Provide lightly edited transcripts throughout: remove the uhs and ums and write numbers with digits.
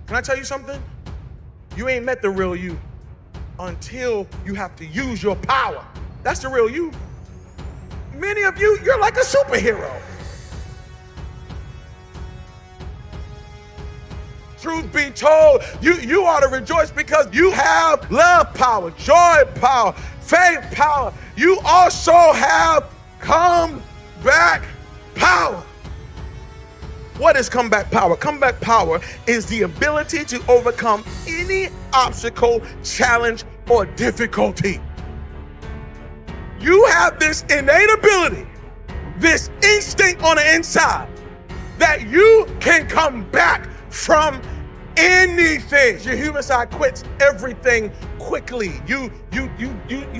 Can I tell you something? You ain't met the real you until you have to use your power. That's the real you. Many of you, you're like a superhero. Truth be told, you ought to rejoice because you have love power, joy power, faith power. You also have comeback power. What is comeback power? Comeback power is the ability to overcome any obstacle, challenge, or difficulty. You have this innate ability, this instinct on the inside, that you can come back from anything. Your human side quits everything quickly. You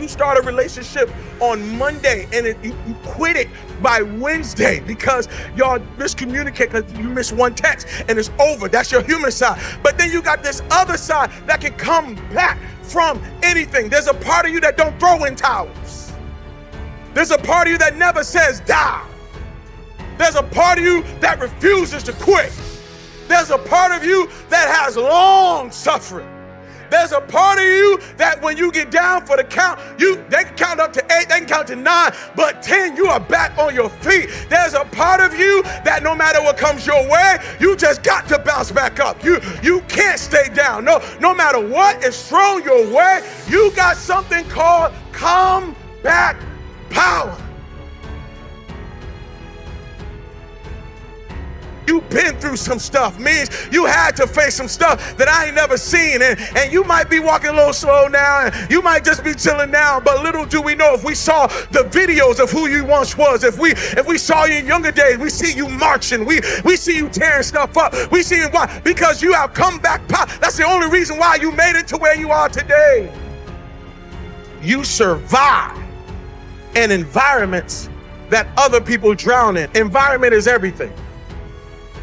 start a relationship on Monday and you quit it by Wednesday because y'all miscommunicate because you missed one text and it's over. That's your human side. But then you got this other side that can come back from anything. There's a part of you that don't throw in towels. There's a part of you that never says die. There's a part of you that refuses to quit. There's a part of you that has long suffering. There's a part of you that when you get down for the count, they can count up to 8, they can count to 9, but 10, you are back on your feet. There's a part of you that no matter what comes your way, you just got to bounce back up. You can't stay down. No matter what is thrown your way, you got something called comeback power. You've been through some stuff, means you had to face some stuff that I ain't never seen, and you might be walking a little slow now, and you might just be chilling now, but little do we know, if we saw the videos of who you once was, if we saw you in younger days, we see you marching, we see you tearing stuff up, we see you, why? Because you have come back power. That's the only reason why you made it to where you are today. You survive in environments that other people drown in. Environment is everything.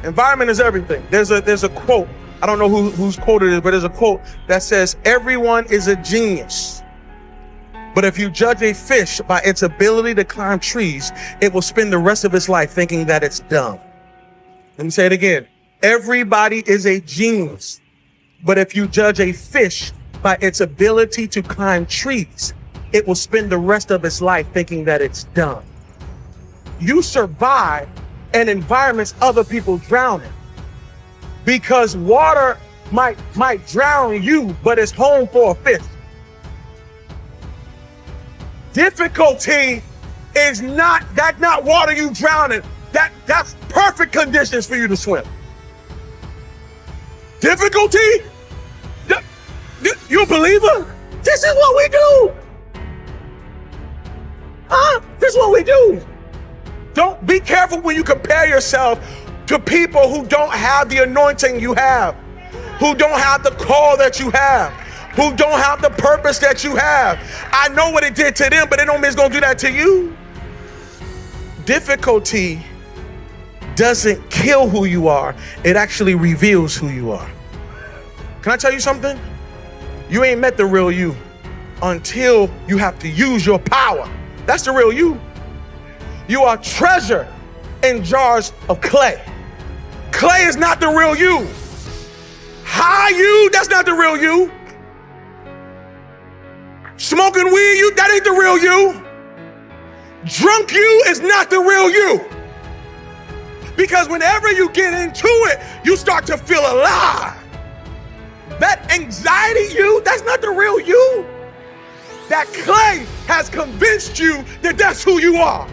Environment is everything. There's a quote. I don't know whose quote it is, but there's a quote that says, everyone is a genius. But if you judge a fish by its ability to climb trees, it will spend the rest of its life thinking that it's dumb. Let me say it again. Everybody is a genius. But if you judge a fish by its ability to climb trees, it will spend the rest of its life thinking that it's dumb. You survive and environments other people drown in, because water might drown you, but it's home for a fish. Difficulty is not water you drown in. That's perfect conditions for you to swim. Difficulty? You a believer? This is what we do. This is what we do. Don't be careful when you compare yourself to people who don't have the anointing you have, who don't have the call that you have, who don't have the purpose that you have. I know what it did to them, but it don't mean it's gonna do that to you. Difficulty doesn't kill who you are. It actually reveals who you are. Can I tell you something? You ain't met the real you until you have to use your power. That's the real you. You are treasure in jars of clay. Clay is not the real you. High you, that's not the real you. Smoking weed, that ain't the real you. Drunk you is not the real you. Because whenever you get into it, you start to feel alive. That anxiety you, that's not the real you. That clay has convinced you that that's who you are.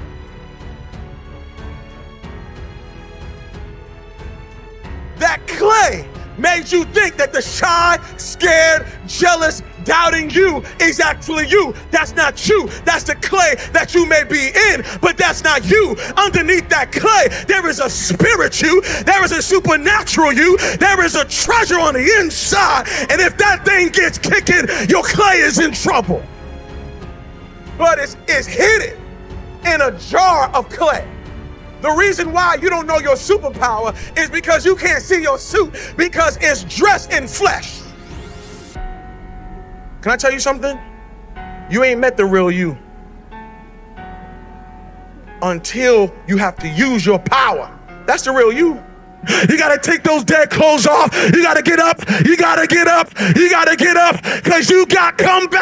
That clay made you think that the shy, scared, jealous, doubting you is actually you. That's not you. That's the clay that you may be in, but that's not you. Underneath that clay, there is a spirit you. There is a supernatural you. There is a treasure on the inside. And if that thing gets kicking, your clay is in trouble. But it's hidden in a jar of clay. The reason why you don't know your superpower is because you can't see your suit, because it's dressed in flesh. Can I tell you something? You ain't met the real you until you have to use your power. That's the real you. You got to take those dead clothes off. You got to get up. You got to get up. You got to get up because you got comeback